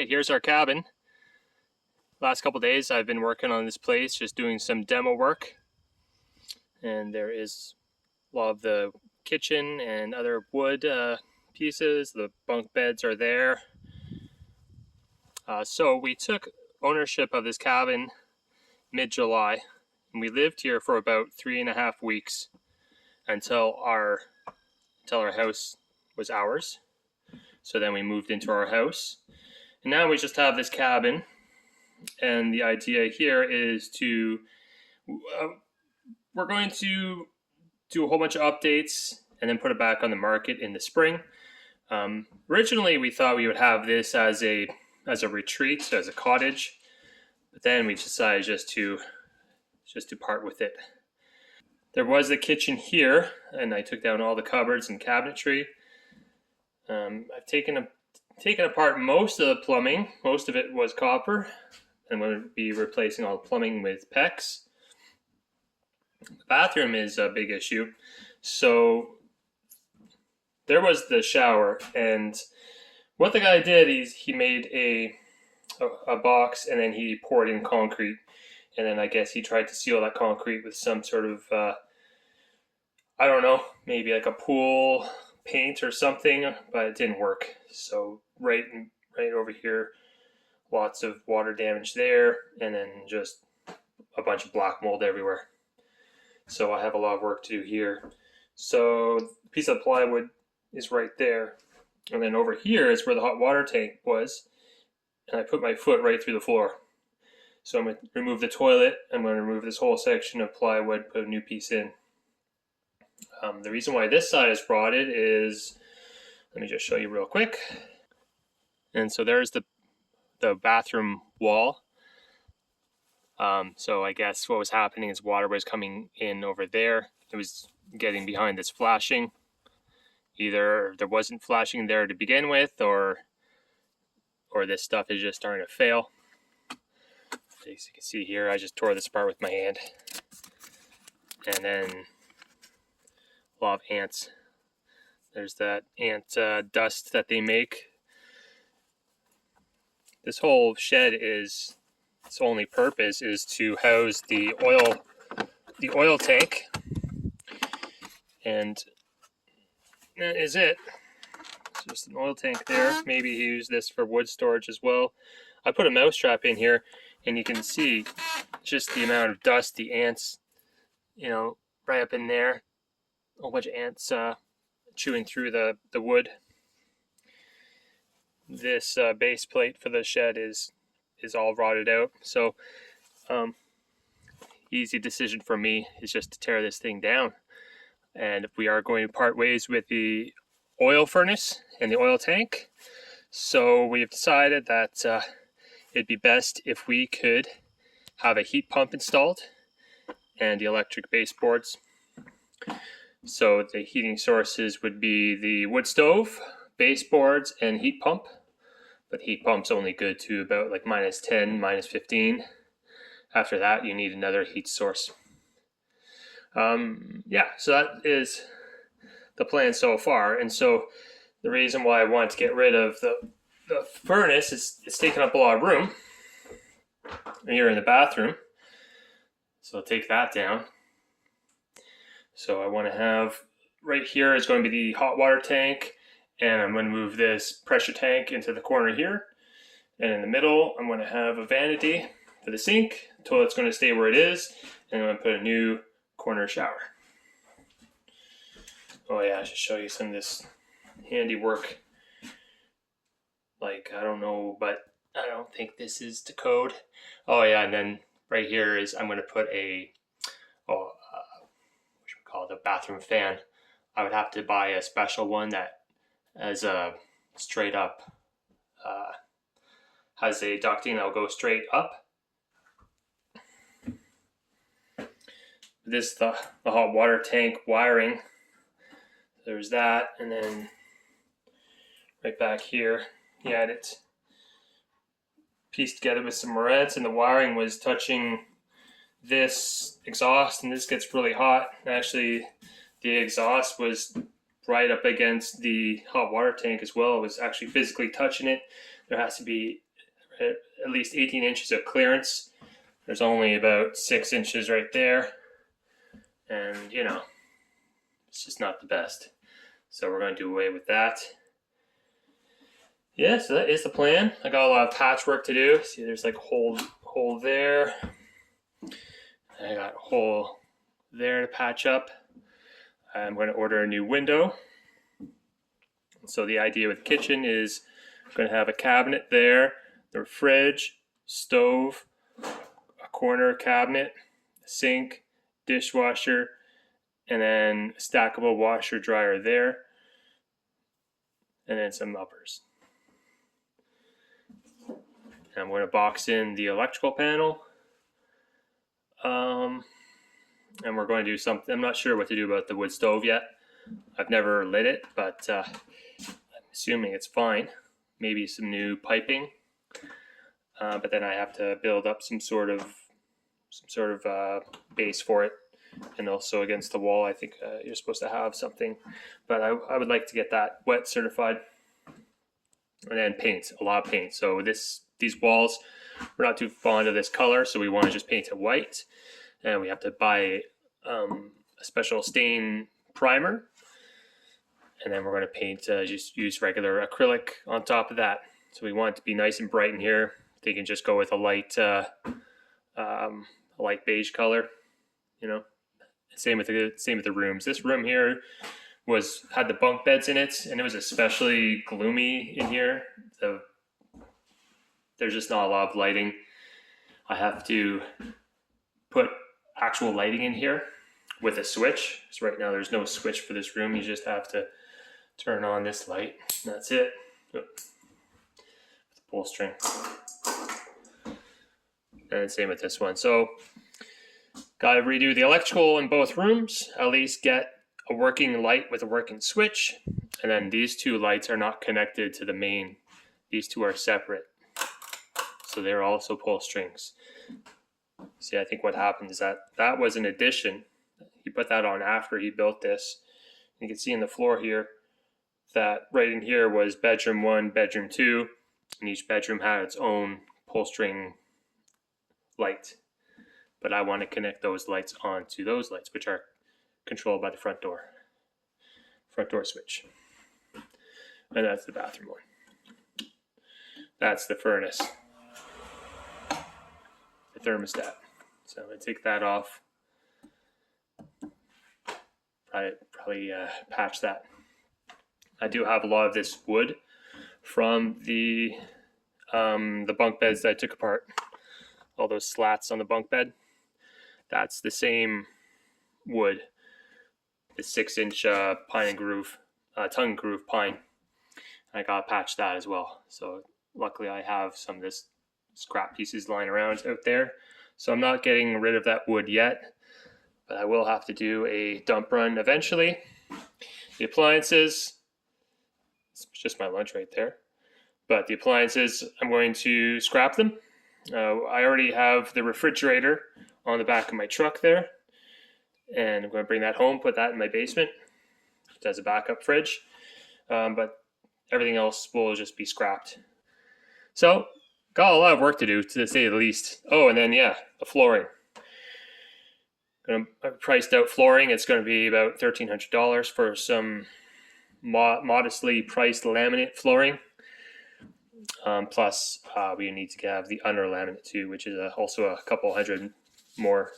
Alright, here's our cabin. Last couple days I've been working on this place, just doing some demo work. And there is a lot of the kitchen and other wood pieces. The bunk beds are there. So we took ownership of this cabin mid-July, and we lived here for about 3.5 weeks until our house was ours. So then we moved into our house, and now we just have this cabin. And the idea here is to we're going to do a whole bunch of updates and then put it back on the market in the spring. Originally we thought we would have this as a retreat, as a cottage, but then we decided just to part with it. There was the kitchen here, and I took down all the cupboards and cabinetry. I've taken apart most of the plumbing. Most of it was copper. I'm going to be replacing all the plumbing with PEX. The bathroom is a big issue. So there was the shower, and what the guy did is he made a box, and then he poured in concrete, and then I guess he tried to seal that concrete with some sort of I don't know, maybe like a pool paint or something, but it didn't work. So right over here, lots of water damage there, and then just a bunch of black mold everywhere. So I have a lot of work to do here. So the piece of plywood is right there, and then over here is where the hot water tank was, and I put my foot right through the floor. So I'm going to remove the toilet. I'm going to remove this whole section of plywood, put a new piece in. The reason why this side is rotted is, let me just show you real quick. And so there's the bathroom wall. So I guess what was happening is water was coming in over there. It was getting behind this flashing. Either there wasn't flashing there to begin with, or this stuff is just starting to fail. As you can see here, I just tore this apart with my hand. And then a lot of ants. There's that ant dust that they make. This whole shed its only purpose is to house the oil tank, and that is it. It's just an oil tank there. Maybe use this for wood storage as well. I put a mouse trap in here, and you can see just the amount of dust, the ants, right up in there. A whole bunch of ants chewing through the wood. This base plate for the shed is all rotted out. So easy decision for me is just to tear this thing down. And we are going to part ways with the oil furnace and the oil tank. So we've decided that it'd be best if we could have a heat pump installed and the electric baseboards. So the heating sources would be the wood stove, baseboards, and heat pump. But the heat pump's only good to about like -10, -15. After that, you need another heat source. So that is the plan so far. And so the reason why I wanted to get rid of the furnace is it's taking up a lot of room here in the bathroom. So I'll take that down. So I want to have, right here is going to be the hot water tank, and I'm going to move this pressure tank into the corner here. And in the middle, I'm going to have a vanity for the sink. The toilet's going to stay where it is, and I'm going to put a new corner shower. Oh yeah, I should show you some of this handiwork. Like, I don't know, but I don't think this is the code. Oh yeah, and then right here is, I'm going to put a called a bathroom fan. I would have to buy a special one that has a straight up, has a ducting that will go straight up. This is the hot water tank wiring. There's that, and then right back here, he had it pieced together with some morettes, and the wiring was touching this exhaust, and this gets really hot. Actually, the exhaust was right up against the hot water tank as well. It was actually physically touching it. There has to be at least 18 inches of clearance. There's only about 6 inches right there. And, you know, it's just not the best. So we're going to do away with that. Yeah, so that is the plan. I got a lot of patchwork to do. See, there's like a hole there. I got a hole there to patch up. I'm going to order a new window. So the idea with the kitchen is I'm going to have a cabinet there, the fridge, stove, a corner cabinet, a sink, dishwasher, and then a stackable washer dryer there, and then some uppers. And I'm going to box in the electrical panel. And we're going to do something. I'm not sure what to do about the wood stove yet. I've never lit it, but I'm assuming it's fine. Maybe some new piping. But then I have to build up some sort of base for it. And also against the wall, I think you're supposed to have something. But I would like to get that wet certified. And then paint, a lot of paint. So these walls, we're not too fond of this color, so we want to just paint it white. And we have to buy a special stain primer. And then we're going to paint, just use regular acrylic on top of that. So we want it to be nice and bright in here. They can just go with a light beige color, you know. Same with the rooms. This room here had the bunk beds in it, and it was especially gloomy in here. So there's just not a lot of lighting. I have to put actual lighting in here with a switch. So right now there's no switch for this room. You just have to turn on this light. That's it. With the pull string. And same with this one. So got to redo the electrical in both rooms. At least get a working light with a working switch. And then these two lights are not connected to the main. These two are separate. So they're also pull strings. See, I think what happened is that was an addition. He put that on after he built this. You can see in the floor here that right in here was bedroom 1, bedroom 2, and each bedroom had its own pull string light. But I want to connect those lights onto those lights, which are controlled by the front door switch. And that's the bathroom one. That's the furnace, the thermostat. So I'm going to take that off. Probably patch that. I do have a lot of this wood from the bunk beds that I took apart. All those slats on the bunk bed. That's the same wood, the 6-inch pine and groove, tongue and groove pine. I gotta patch that as well. So luckily I have some of this scrap pieces lying around out there. So I'm not getting rid of that wood yet, but I will have to do a dump run eventually. The appliances, it's just my lunch right there. But the appliances, I'm going to scrap them. I already have the refrigerator on the back of my truck there, and I'm going to bring that home, put that in my basement as a backup fridge, but everything else will just be scrapped. So got a lot of work to do, to say the least. Oh, and then yeah, the flooring. I priced out flooring. It's going to be about $1,300 for some modestly priced laminate flooring. Plus, we need to have the under laminate too, which is also a couple hundred more.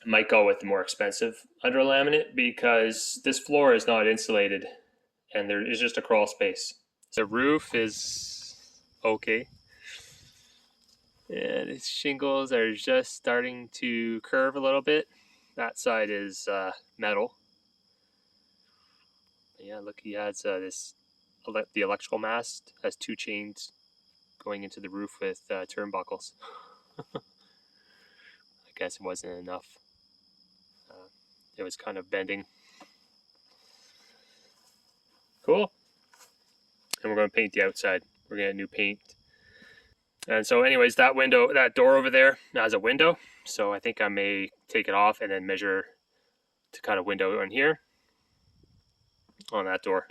I might go with the more expensive under laminate because this floor is not insulated and there is just a crawl space. The roof is okay. Yeah, the shingles are just starting to curve a little bit. That side is metal. Yeah, look, he has the electrical mast has 2 chains going into the roof with turnbuckles. I guess it wasn't enough. It was kind of bending. Cool. And we're going to paint the outside. We're going to get new paint. And so anyways, that door over there has a window. So I think I may take it off and then measure to cut a window on here on that door.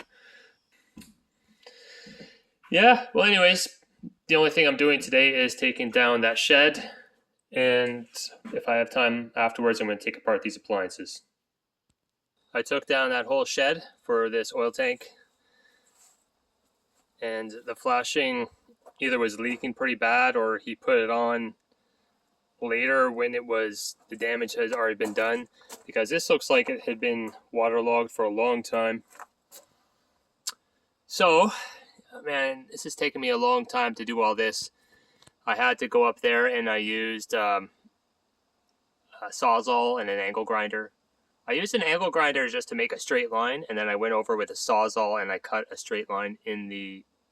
Yeah, well anyways, The only thing I'm doing today is taking down that shed, and if I have time afterwards, I'm going to take apart these appliances. I took down that whole shed for this oil tank, and the flashing either was leaking pretty bad or he put it on later when the damage has already been done, because this looks like it had been waterlogged for a long time. So, man, this has taken me a long time to do all this. I had to go up there and I used a Sawzall and an angle grinder. I used an angle grinder just to make a straight line, and then I went over with a Sawzall and I cut a straight line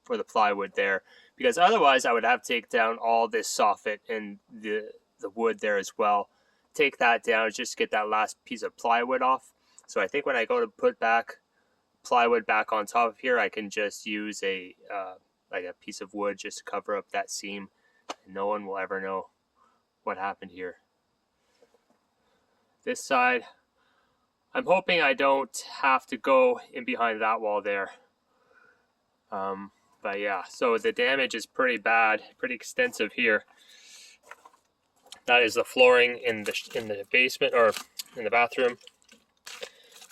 for the plywood there, because otherwise I would have to take down all this soffit and the wood there as well. Take that down just to get that last piece of plywood off. So I think when I go to put back plywood back on top of here, I can just use like a piece of wood just to cover up that seam. No one will ever know what happened here. This side, I'm hoping I don't have to go in behind that wall there. But yeah, so the damage is pretty bad, pretty extensive here. That is the flooring in the basement, or in the bathroom.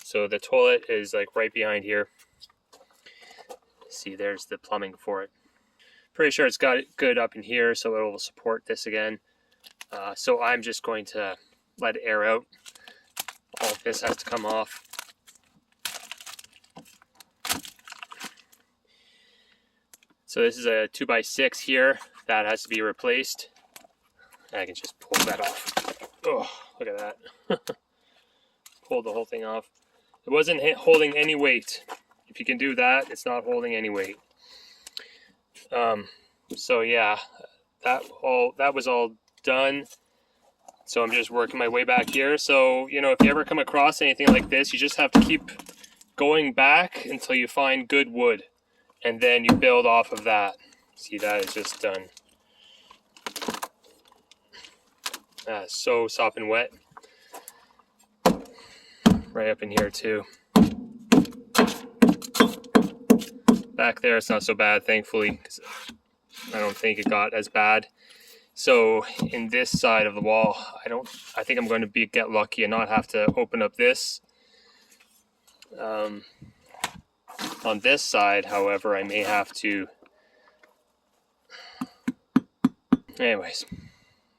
So the toilet is like right behind here. See, there's the plumbing for it. Pretty sure it's got it good up in here, so it will support this again. So I'm just going to let it air out. All of this has to come off. So this is a 2x6 here that has to be replaced. I can just pull that off. Oh, look at that. Pulled the whole thing off. It wasn't holding any weight. If you can do that, it's not holding any weight. So yeah, that was all done. So I'm just working my way back here. So, you know, if you ever come across anything like this, you just have to keep going back until you find good wood, and then you build off of that. See, that is just done. So sopping wet. Right up in here too. Back there it's not so bad, thankfully, because I don't think it got as bad. So in this side of the wall, I think I'm going to get lucky and not have to open up this. On this side, however, I may have to. Anyways,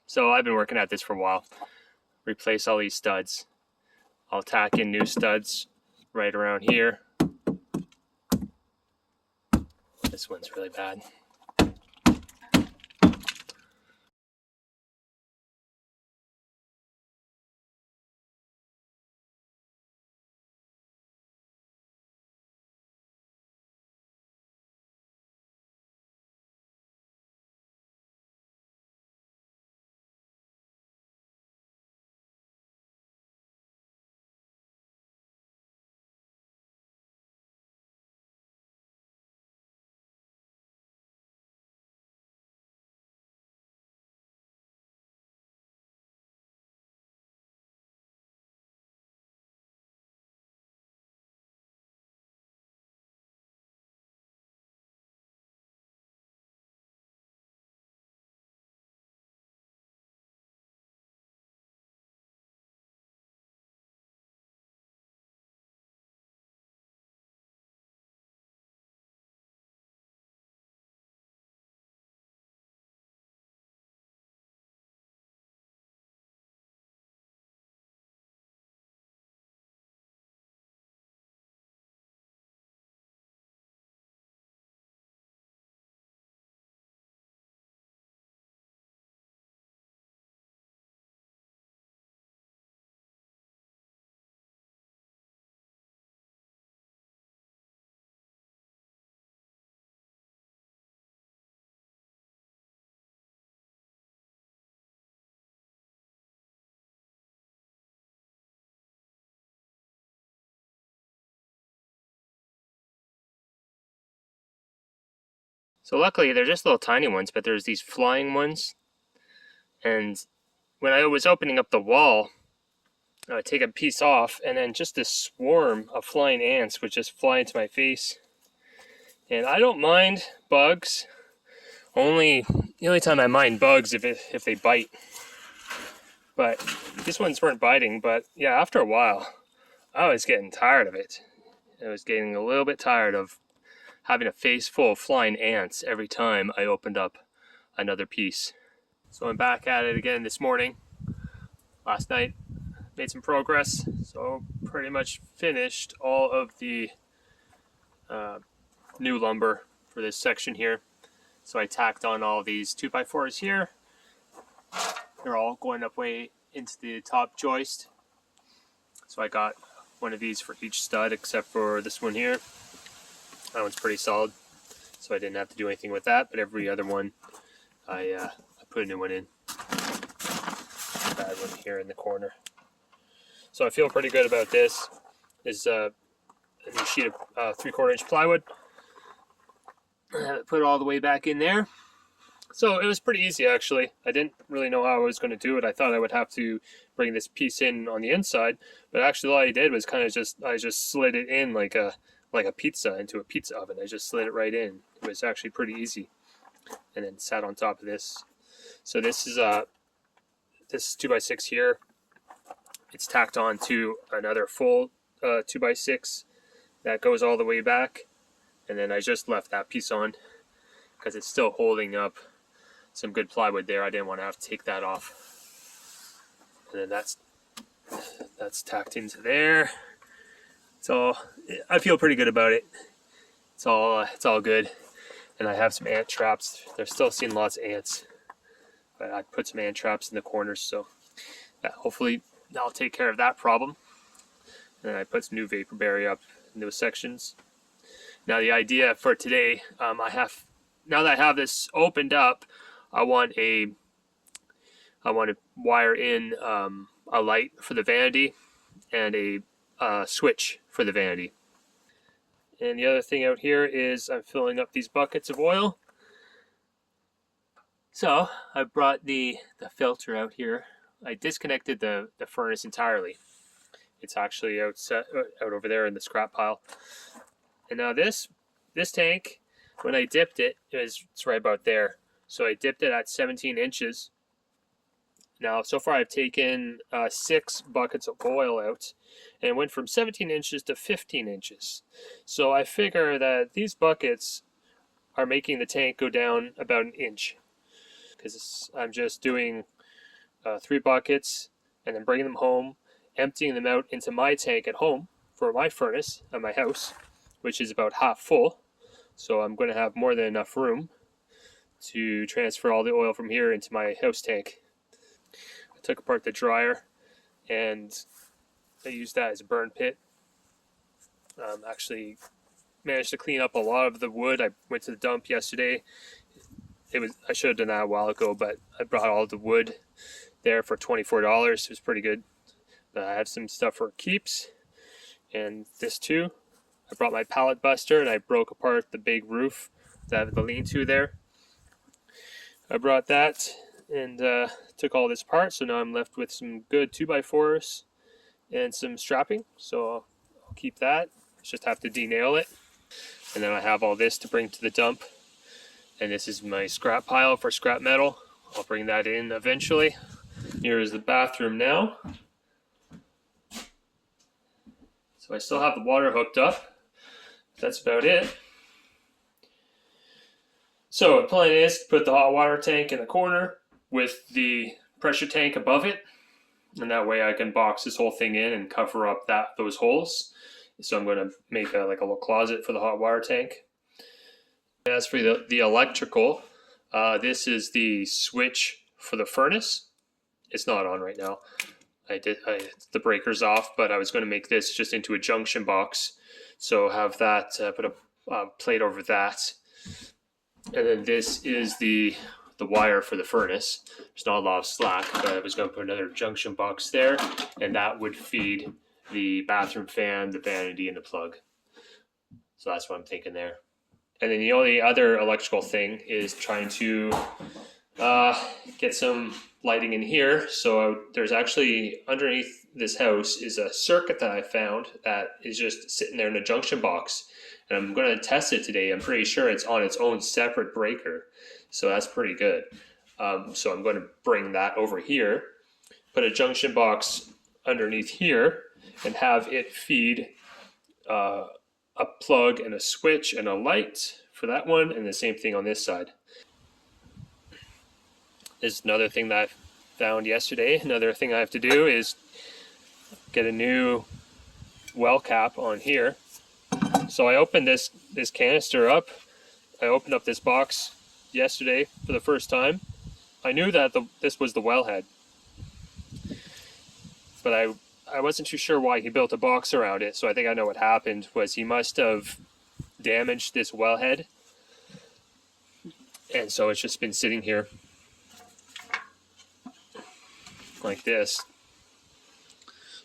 so I've been working at this for a while. Replace all these studs. I'll tack in new studs right around here. This one's really bad. So luckily they're just little tiny ones, but there's these flying ones. And when I was opening up the wall, I would take a piece off, and then just this swarm of flying ants would just fly into my face. And I don't mind bugs The only time I mind bugs if they bite. But these ones weren't biting. But yeah, after a while, I was getting tired of it. I was getting a little bit tired of having a face full of flying ants every time I opened up another piece. So I'm back at it again this morning. Last night made some progress, so pretty much finished all of the new lumber for this section here. So I tacked on all these 2x4s here. They're all going up way into the top joist. So I got one of these for each stud except for this one here. That one's pretty solid, so I didn't have to do anything with that, but every other one I put a new one in. Bad one here in the corner. So I feel pretty good about this. This is a new sheet of 3/4 inch plywood. Put it all the way back in there. So it was pretty easy actually. I didn't really know how I was going to do it. I thought I would have to bring this piece in on the inside, but actually all I did was kind of I just slid it in like a pizza into a pizza oven. I just slid it right in. It was actually pretty easy, and then sat on top of this. So this is 2x6 here. It's tacked on to another full 2x6 that goes all the way back, and then I just left that piece on because it's still holding up some good plywood there. I didn't want to have to take that off. And then that's tacked into there. So I feel pretty good about it. It's all good. And I have some ant traps. They're still seeing lots of ants, but I put some ant traps in the corners, so hopefully that'll take care of that problem. And I put some new vapor barrier up in those sections. Now the idea for today, now that I have this opened up, I want to wire in a light for the vanity and a switch for the vanity. And the other thing out here is I'm filling up these buckets of oil. So I brought the filter out here. I disconnected the furnace entirely. It's actually out over there in the scrap pile. And now this tank, when I dipped it, it's right about there. So I dipped it at 17 inches. Now, so far I've taken 6 buckets of oil out, and it went from 17 inches to 15 inches. So I figure that these buckets are making the tank go down about an inch, because I'm just doing 3 buckets and then bringing them home, emptying them out into my tank at home for my furnace at my house, which is about half full. So I'm going to have more than enough room to transfer all the oil from here into my house tank. I took apart the dryer and I used that as a burn pit. Actually managed to clean up a lot of the wood. I went to the dump yesterday. I should have done that a while ago, but I brought all the wood there for $24. It was pretty good. I have some stuff for keeps, and this too. I brought my pallet buster and I broke apart the big roof, the lean-to there. I brought that and took all this apart, so now I'm left with some good 2x4s and some strapping, so I'll keep that. Just have to de-nail it. And then I have all this to bring to the dump, and this is my scrap pile for scrap metal. I'll bring that in eventually. Here is the bathroom now. So I still have the water hooked up. That's about it. So the plan is to put the hot water tank in the corner with the pressure tank above it, and that way I can box this whole thing in and cover up those holes. So I'm going to make a little closet for the hot water tank. As for the electrical, this is the switch for the furnace. It's not on right now. The breaker's off, but I was going to make this just into a junction box. So have that, put a plate over that. And then this is the wire for the furnace. There's not a lot of slack, but I was going to put another junction box there, and that would feed the bathroom fan, the vanity, and the plug. So that's what I'm thinking there. And then the only other electrical thing is trying to get some lighting in here. So there's actually underneath this house is a circuit that I found that is just sitting there in a junction box, and I'm going to test it today. I'm pretty sure it's on its own separate breaker, so that's pretty good. So I'm going to bring that over here, put a junction box underneath here, and have it feed a plug and a switch and a light for that one, and the same thing on this side. Is another thing that I found yesterday. Another thing I have to do is get a new well cap on here. So I opened this canister up. I opened up this box yesterday for the first time. I knew that this was the wellhead, but I wasn't too sure why he built a box around it. So I think I know what happened was he must have damaged this wellhead, and so it's just been sitting here like this.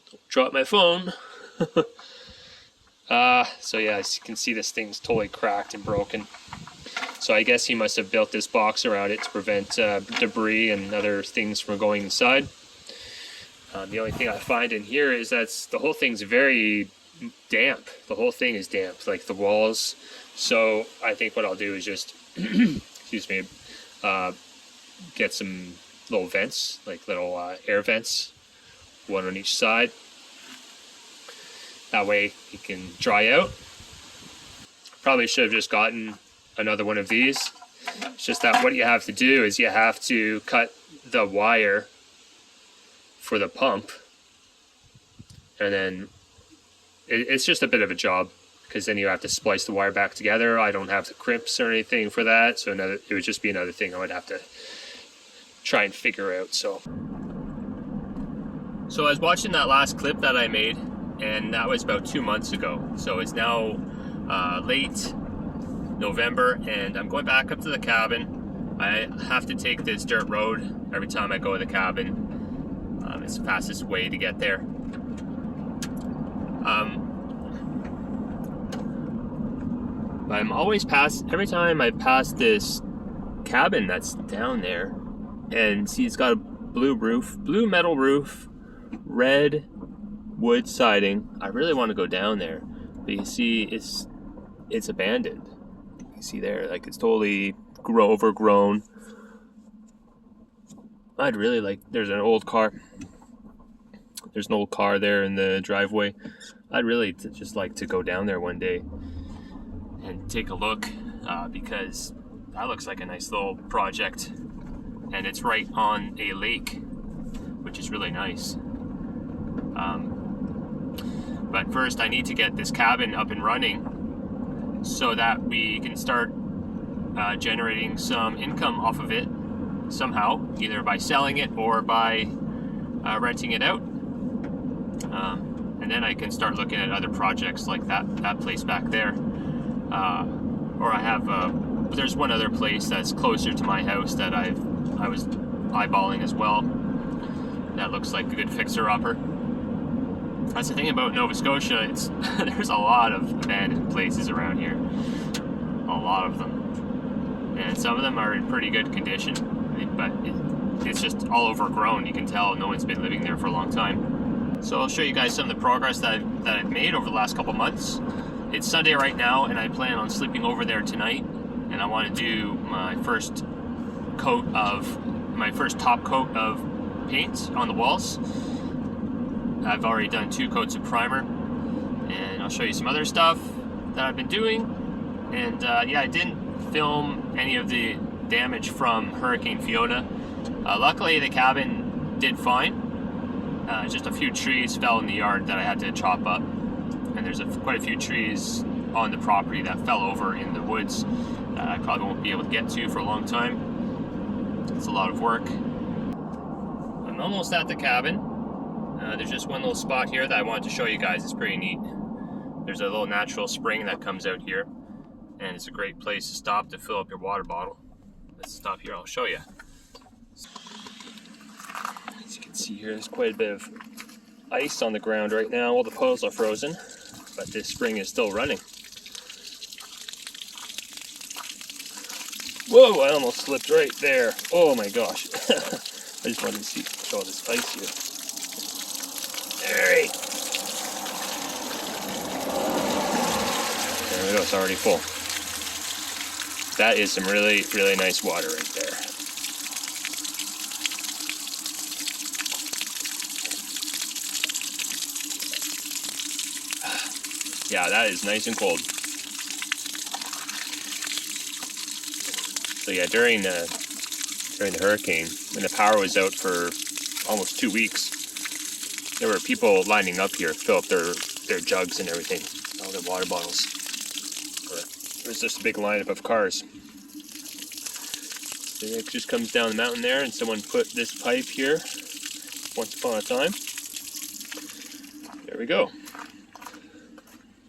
Don't drop my phone. So yeah, as you can see, this thing's totally cracked and broken. So I guess he must have built this box around it to prevent debris and other things from going inside. The only thing I find in here is that the whole thing's very damp. The whole thing is damp, like the walls. So I think what I'll do is just, excuse me, get some little vents, like little air vents, one on each side. That way it can dry out. Probably should have just gotten another one of these. It's just that what you have to do is you have to cut the wire for the pump, and then it's just a bit of a job, because then you have to splice the wire back together. I don't have the crimps or anything for that, so it would just be another thing I would have to try and figure out. So I was watching that last clip that I made, and that was about 2 months ago. So it's now late November, and I'm going back up to the cabin. I have to take this dirt road every time I go to the cabin. It's the fastest way to get there. I'm always every time I pass this cabin that's down there, and see it's got a blue metal roof, red wood siding. I really want to go down there, but you see it's abandoned. You see there, like it's totally overgrown. I'd really like, there's an old car there in the driveway. I'd really just like to go down there one day and take a look, because that looks like a nice little project, and it's right on a lake, which is really nice. But first I need to get this cabin up and running so that we can start generating some income off of it somehow, either by selling it or by renting it out. And then I can start looking at other projects like that place back there. Or I have there's one other place that's closer to my house that I was eyeballing as well. That looks like a good fixer-upper. That's the thing about Nova Scotia. There's a lot of abandoned places around here. A lot of them. And some of them are in pretty good condition, but it's just all overgrown. You can tell no one's been living there for a long time. So I'll show you guys some of the progress that I've made over the last couple months. It's Sunday right now, and I plan on sleeping over there tonight. And I want to do my first top coat of paint on the walls. I've already done 2 coats of primer, and I'll show you some other stuff that I've been doing. And yeah, I didn't film any of the damage from Hurricane Fiona. Luckily the cabin did fine. Just a few trees fell in the yard that I had to chop up, and there's quite a few trees on the property that fell over in the woods that I probably won't be able to get to for a long time. It's a lot of work. I'm almost at the cabin. There's just one little spot here that I wanted to show you guys. It's pretty neat. There's a little natural spring that comes out here, and it's a great place to stop to fill up your water bottle. Let's stop here, I'll show you. As you can see here, there's quite a bit of ice on the ground right now. All the puddles are frozen, but this spring is still running. Whoa, I almost slipped right there. Oh my gosh. I just wanted to show this ice here. Alright. There we go, it's already full. That is some really, really nice water right there. Yeah, that is nice and cold. So yeah, during the hurricane, when the power was out for almost 2 weeks, there were people lining up here to fill up their jugs and everything, all their water bottles. There was just a big lineup of cars. So it just comes down the mountain there, and someone put this pipe here once upon a time. There we go.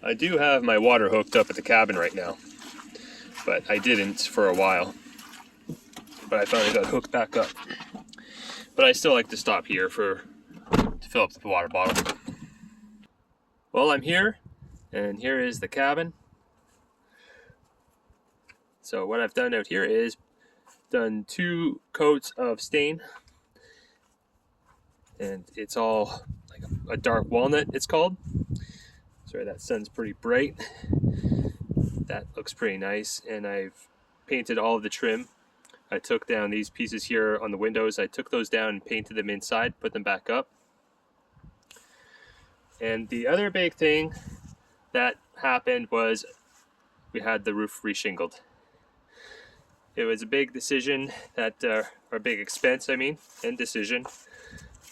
I do have my water hooked up at the cabin right now, but I didn't for a while. But I finally got hooked back up. But I still like to stop here to fill up the water bottle. Well, I'm here, and here is the cabin. So what I've done out here is done 2 coats of stain, and it's all like a dark walnut, it's called. Sorry, that sun's pretty bright. That looks pretty nice, and I've painted all of the trim. I took down these pieces here on the windows. I took those down and painted them inside, put them back up. And the other big thing that happened was we had the roof reshingled. It was a big decision or big expense, and decision.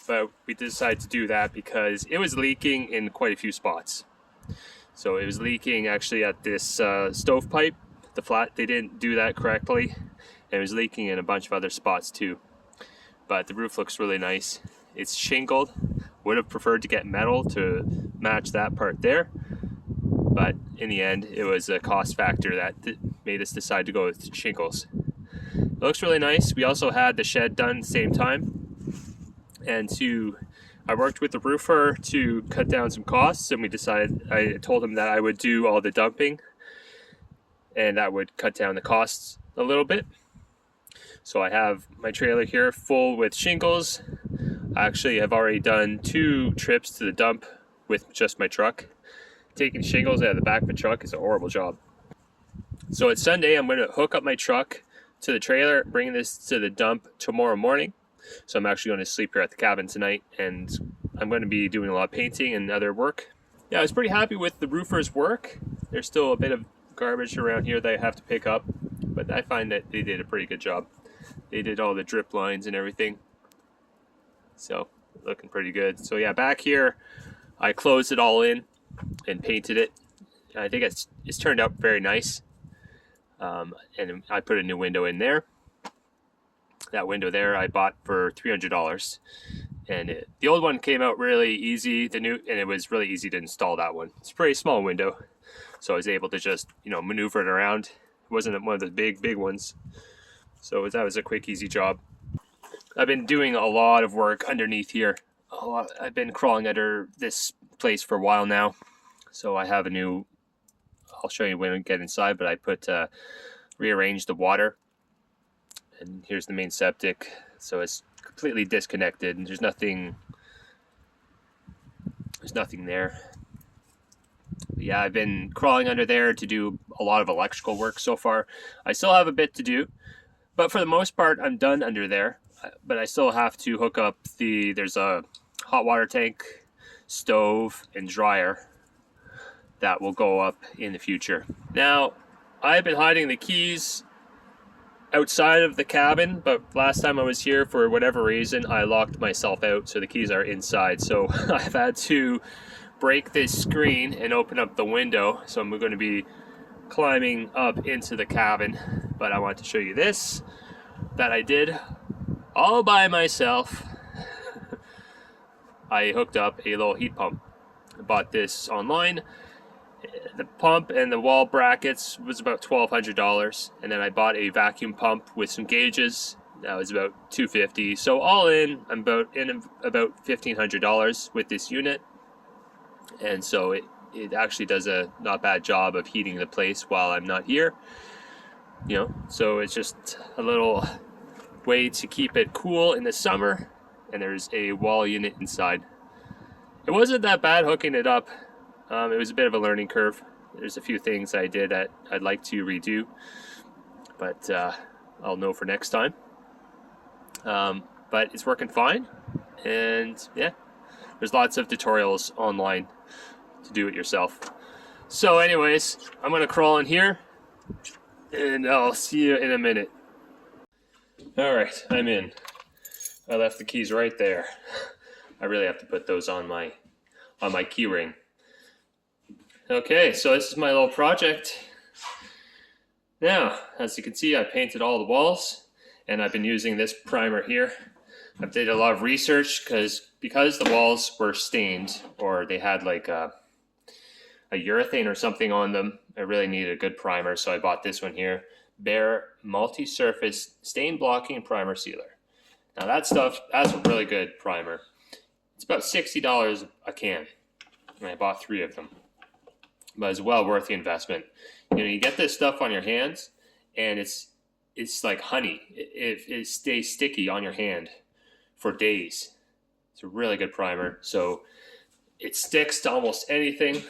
But we decided to do that because it was leaking in quite a few spots. So it was leaking actually at this stovepipe, the flat. They didn't do that correctly. And it was leaking in a bunch of other spots too. But the roof looks really nice. It's shingled. Would have preferred to get metal to match that part there. But in the end, it was a cost factor that made us decide to go with shingles. It looks really nice. We also had the shed done at the same time. And I worked with the roofer to cut down some costs, and I told him that I would do all the dumping, and that would cut down the costs a little bit. So I have my trailer here full with shingles. I actually have already done 2 trips to the dump with just my truck. Taking shingles out of the back of a truck is a horrible job. So it's Sunday. I'm going to hook up my truck to the trailer, bring this to the dump tomorrow morning. So I'm actually going to sleep here at the cabin tonight, and I'm going to be doing a lot of painting and other work. Yeah, I was pretty happy with the roofer's work. There's still a bit of garbage around here that I have to pick up, but I find that they did a pretty good job. They did all the drip lines and everything. So, looking pretty good. So yeah, back here, I closed it all in and painted it. I think it's turned out very nice. And I put a new window in there. That window there I bought for $300. And the old one came out really easy, and it was really easy to install that one. It's a pretty small window, so I was able to just, maneuver it around. It wasn't one of the big ones. So that was a quick, easy job. I've been doing a lot of work underneath here. I've been crawling under this place for a while now. So I have I'll show you when we get inside, but I rearranged the water. And here's the main septic. So it's completely disconnected, and there's nothing there. But yeah, I've been crawling under there to do a lot of electrical work so far. I still have a bit to do, but for the most part, I'm done under there. But I still have to hook up there's a hot water tank, stove, and dryer that will go up in the future. Now, I've been hiding the keys outside of the cabin, but last time I was here, for whatever reason, I locked myself out, so the keys are inside. So I've had to break this screen and open up the window. So I'm going to be climbing up into the cabin, but I want to show you this that I did all by myself. I hooked up a little heat pump. I bought this online. The pump and the wall brackets was about $1,200, and then I bought a vacuum pump with some gauges. That was about $250. So all in, I'm about $1,500 with this unit, and so it actually does a not bad job of heating the place while I'm not here. you know, so it's just a little way to keep it cool in the summer. And there's a wall unit inside. It wasn't that bad hooking it up. It was a bit of a learning curve. There's a few things I did that I'd like to redo, but I'll know for next time. But it's working fine, and yeah, there's lots of tutorials online to do it yourself. So anyways, I'm gonna crawl in here, and I'll see you in a minute. All right, I'm in. I left the keys right there. I really have to put those on my key ring. Okay, so this is my little project. Now, as you can see, I painted all the walls, and I've been using this primer here. I've did a lot of research because the walls were stained, or they had like a urethane or something on them. I really needed a good primer, so I bought this one here. Bare Multi-Surface Stain Blocking Primer Sealer. Now that stuff, that's a really good primer. It's about $60 a can, and I bought 3 of them. But it's well worth the investment. You know, you get this stuff on your hands, and it's like honey. It stays sticky on your hand for days. It's a really good primer. So it sticks to almost anything.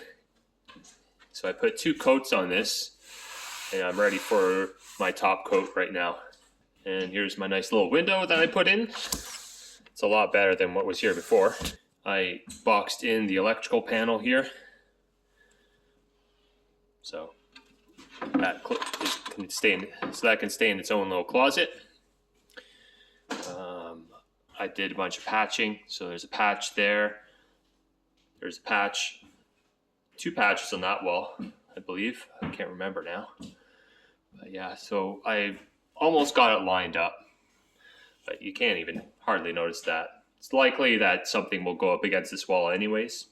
So I put 2 coats on this, and I'm ready for my top coat right now. And here's my nice little window that I put in. It's a lot better than what was here before. I boxed in the electrical panel here, so that can stay in its own little closet. I did a bunch of patching, so there's a patch there. There's a patch, 2 patches on that wall, I believe. I can't remember now. But yeah, so I almost got it lined up, but you can't even hardly notice that. It's likely that something will go up against this wall anyways.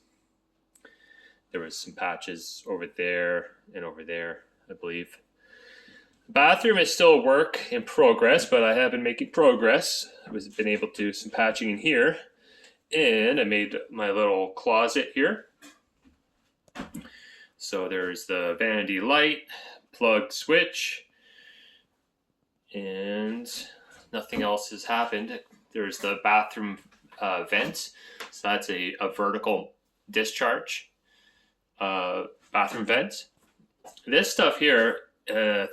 There was some patches over there and over there, I believe. The bathroom is still a work in progress, but I have been making progress. I've been able to do some patching in here, and I made my little closet here. So there's the vanity light, plug switch, and nothing else has happened. There's the bathroom vent, so that's a vertical discharge bathroom vent. This stuff here,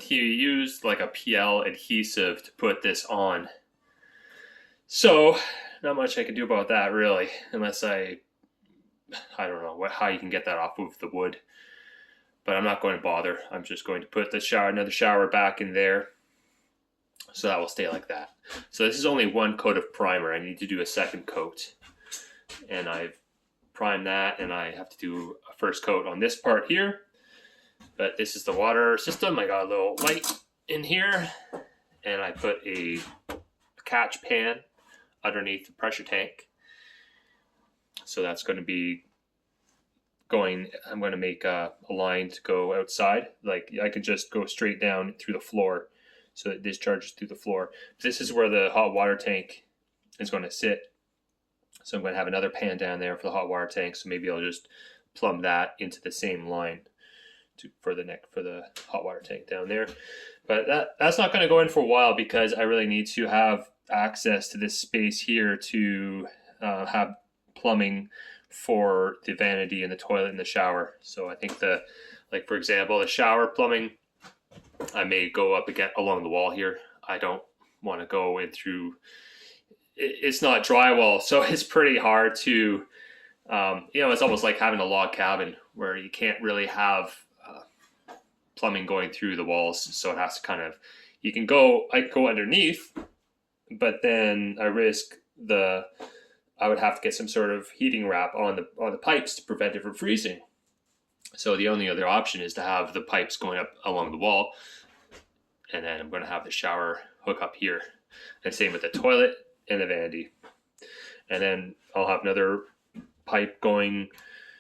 he used like a PL adhesive to put this on. So not much I can do about that really, unless I don't know how you can get that off of the wood. But I'm not going to bother. I'm just going to put the another shower back in there, so that will stay like that. So this is only 1 coat of primer. I need to do a 2nd coat, and I've primed that, and I have to do a 1st coat on this part here. But this is the water system. I got a little light in here, and I put a catch pan underneath the pressure tank. So that's going to be going, I'm going to make a line to go outside. Like I could just go straight down through the floor, so it discharges through the floor. This is where the hot water tank is going to sit. So I'm going to have another pan down there for the hot water tank. So maybe I'll just plumb that into the same line for the hot water tank down there. But that's not going to go in for a while, because I really need to have access to this space here to have plumbing for the vanity and the toilet and the shower. So I think like for example, the shower plumbing, I may go up again along the wall here. I don't want to go in through. It's not drywall, so it's pretty hard to, it's almost like having a log cabin where you can't really have plumbing going through the walls. So it has to kind of, I can go underneath, but then I risk I would have to get some sort of heating wrap on the pipes to prevent it from freezing. So the only other option is to have the pipes going up along the wall, and then I'm going to have the shower hook up here, and same with the toilet and the vanity. And then I'll have another pipe going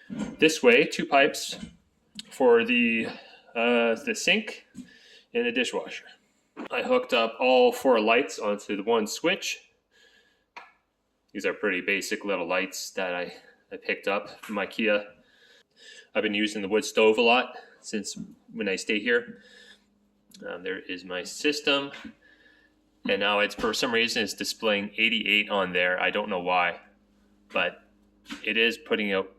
this way, 2 pipes for the sink and the dishwasher. I hooked up all 4 lights onto the 1 switch. These are pretty basic little lights that I picked up from IKEA. I've been using the wood stove a lot since when I stay here. There is my system, and now it's, for some reason, it's displaying 88 on there. I don't know why, but it is putting out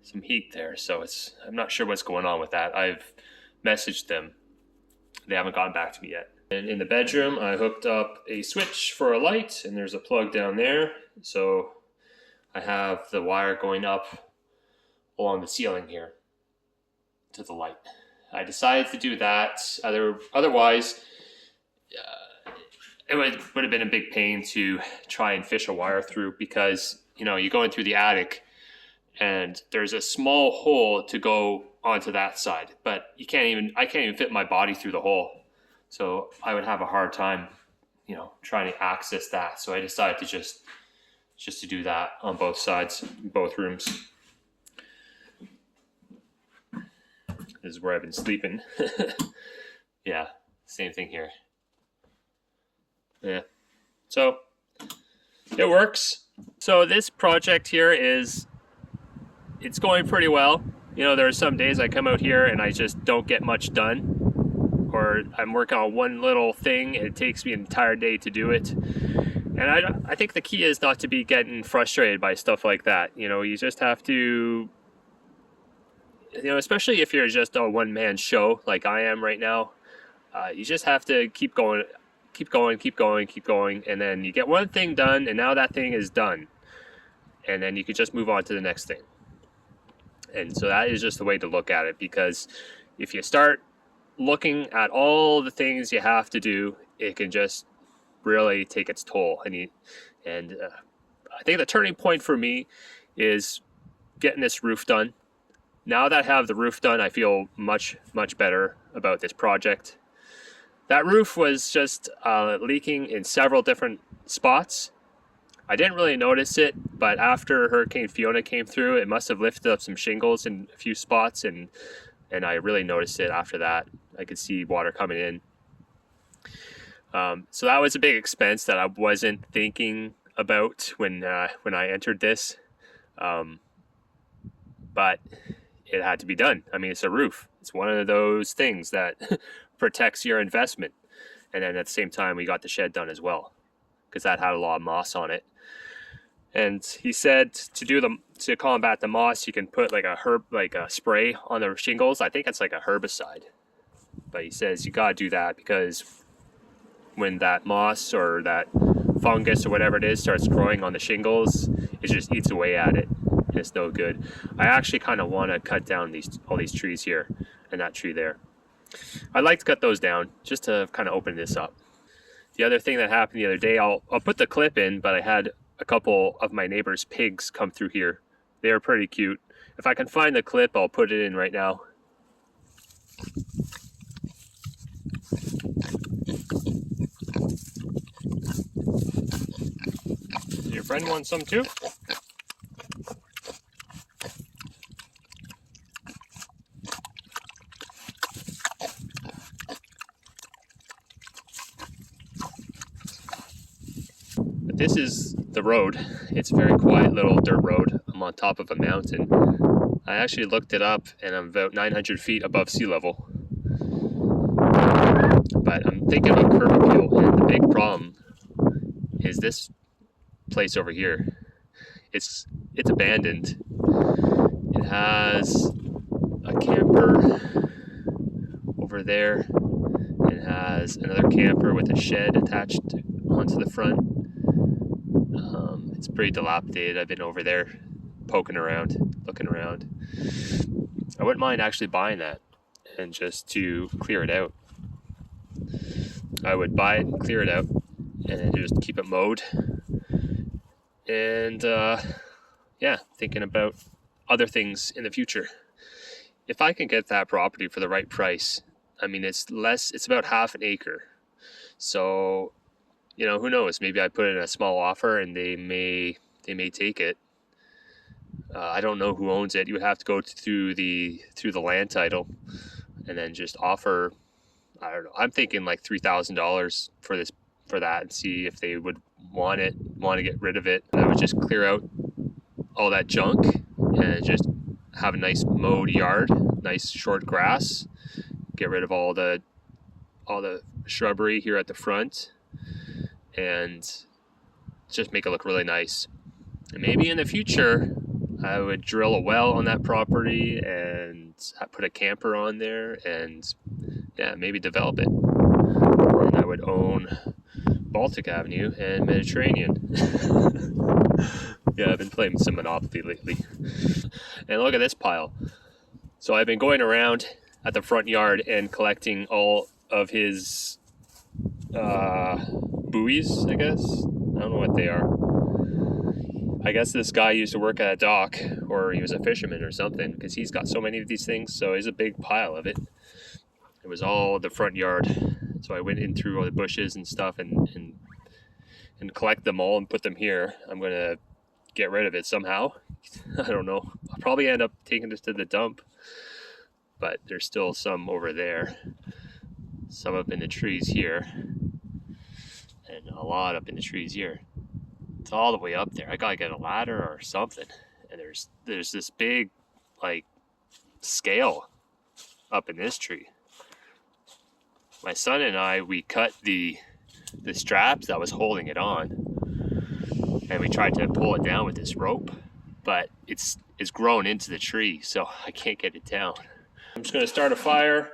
some heat there, so I'm not sure what's going on with that. I've messaged them. They haven't gotten back to me yet. And in the bedroom, I hooked up a switch for a light, and there's a plug down there. So I have the wire going up along the ceiling here to the light. I decided to do that. Otherwise, it would have been a big pain to try and fish a wire through, because, you know, you go in through the attic and there's a small hole to go onto that side, but I can't even fit my body through the hole. So I would have a hard time, you know, trying to access that. So I decided to just to do that on both sides, both rooms. This is where I've been sleeping. Yeah, same thing here. Yeah, so it works. So this project here it's going pretty well. You know, there are some days I come out here and I just don't get much done, or I'm working on one little thing and it takes me an entire day to do it. And I think the key is not to be getting frustrated by stuff like that. You know, you just have to, you know, especially if you're just a one-man show like I am right now, you just have to keep going, and then you get one thing done, and now that thing is done, and then you can just move on to the next thing. And so that is just the way to look at it, because if you start looking at all the things you have to do, it can just really take its toll. I think the turning point for me is getting this roof done. Now that I have the roof done, I feel much better about this project. That roof was just leaking in several different spots. I didn't really notice it, but after Hurricane Fiona came through, it must have lifted up some shingles in a few spots, and I really noticed it after that. I could see water coming in. So that was a big expense that I wasn't thinking about when I entered this, but it had to be done. I mean, it's a roof. It's one of those things that protects your investment. And then at the same time, we got the shed done as well, because that had a lot of moss on it. And he said to combat the moss, you can put like a spray on the shingles. I think it's like a herbicide, but he says you gotta do that, because when that moss or that fungus or whatever it is starts growing on the shingles, it just eats away at it. It's no good. I actually kind of want to cut down all these trees here and that tree there. I'd like to cut those down just to kind of open this up. The other thing that happened the other day, I'll put the clip in, but I had a couple of my neighbor's pigs come through here. They were pretty cute. If I can find the clip, I'll put it in right now. Your friend wants some too? But this is the road. It's a very quiet little dirt road. I'm on top of a mountain. I actually looked it up, and I'm about 900 feet above sea level. But I'm thinking about curb appeal, and the big problem is this place over here. It's abandoned. It has a camper over there. It has another camper with a shed attached onto the front. It's pretty dilapidated. I've been over there poking around, looking around. I wouldn't mind actually buying that and just to clear it out. I would buy it and clear it out and then just keep it mowed. And yeah, thinking about other things in the future. If I can get that property for the right price, I mean, it's about half an acre. So, you know, who knows? Maybe I put in a small offer and they may take it. I don't know who owns it. You would have to go through the land title and then just offer. I don't know. I'm thinking like $3,000 for that, and see if they would want to get rid of it. And I would just clear out all that junk and just have a nice mowed yard, nice short grass. Get rid of all the all the shrubbery here at the front and just make it look really nice. And maybe in the future I would drill a well on that property and put a camper on there and yeah, maybe develop it. And I would own Baltic Avenue and Mediterranean. Yeah, I've been playing some Monopoly lately. And look at this pile. So I've been going around at the front yard and collecting all of his buoys, I guess. I don't know what they are. I guess this guy used to work at a dock, or he was a fisherman or something, because he's got so many of these things. So there's a big pile of it. It was all the front yard. So I went in through all the bushes and stuff and collect them all and put them here. I'm going to get rid of it somehow. I don't know. I'll probably end up taking this to the dump. But there's still some over there. Some up in the trees here. And a lot up in the trees here. It's all the way up there. I gotta get a ladder or something. And there's this big, like, scale up in this tree. My son and I, we cut the straps that was holding it on. And we tried to pull it down with this rope. But it's grown into the tree, so I can't get it down. I'm just gonna start a fire,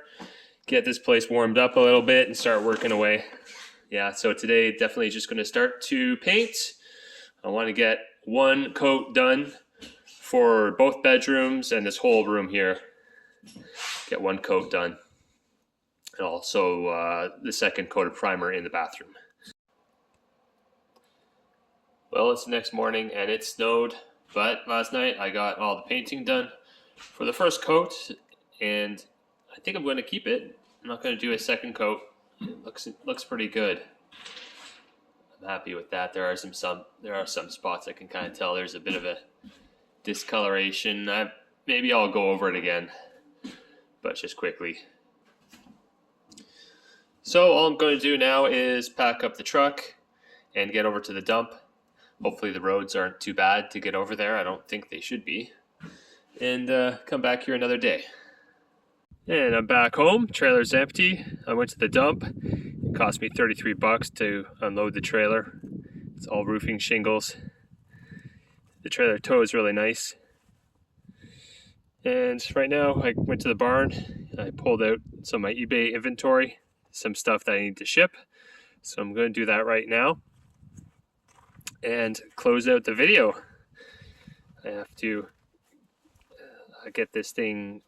get this place warmed up a little bit, and start working away. Yeah, so today definitely just gonna start to paint. I want to get one coat done for both bedrooms and this whole room here. Get one coat done. And also the second coat of primer in the bathroom. Well, it's the next morning and it snowed, but last night I got all the painting done for the first coat, and I think I'm going to keep it. I'm not going to do a second coat. It looks pretty good. I'm happy with that. There are some spots I can kind of tell there's a bit of a discoloration. Maybe I'll go over it again, but just quickly. So all I'm going to do now is pack up the truck and get over to the dump. Hopefully the roads aren't too bad to get over there. I don't think they should be. And come back here another day. And I'm back home. Trailer's empty. I went to the dump. It cost me $33 to unload the trailer. It's all roofing shingles. The trailer tow is really nice. And right now I went to the barn. I pulled out some of my eBay inventory, some stuff that I need to ship. So I'm going to do that right now and close out the video. I have to get this thing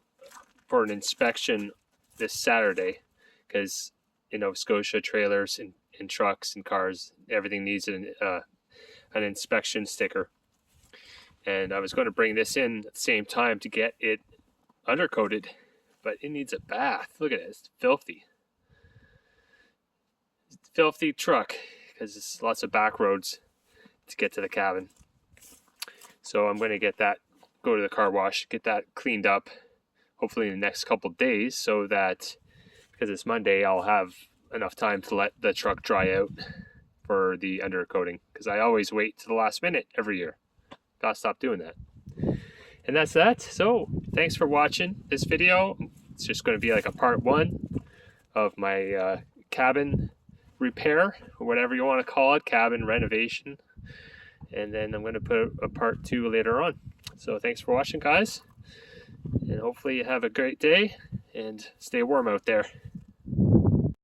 for an inspection this Saturday, because in Nova Scotia, trailers and trucks and cars, everything needs an inspection sticker. And I was going to bring this in at the same time to get it undercoated, but it needs a bath. Look at it, it's filthy. It's a filthy truck, because there's lots of back roads to get to the cabin. So I'm going to get that, go to the car wash, get that cleaned up, hopefully in the next couple days, so that, because it's Monday, I'll have enough time to let the truck dry out for the undercoating, because I always wait to the last minute every year. Gotta stop doing that. And that's that. So thanks for watching this video. It's just going to be like a part 1 of my cabin repair, or whatever you want to call it, cabin renovation. And then I'm going to put a part 2 later on. So thanks for watching, guys. And hopefully you have a great day and stay warm out there.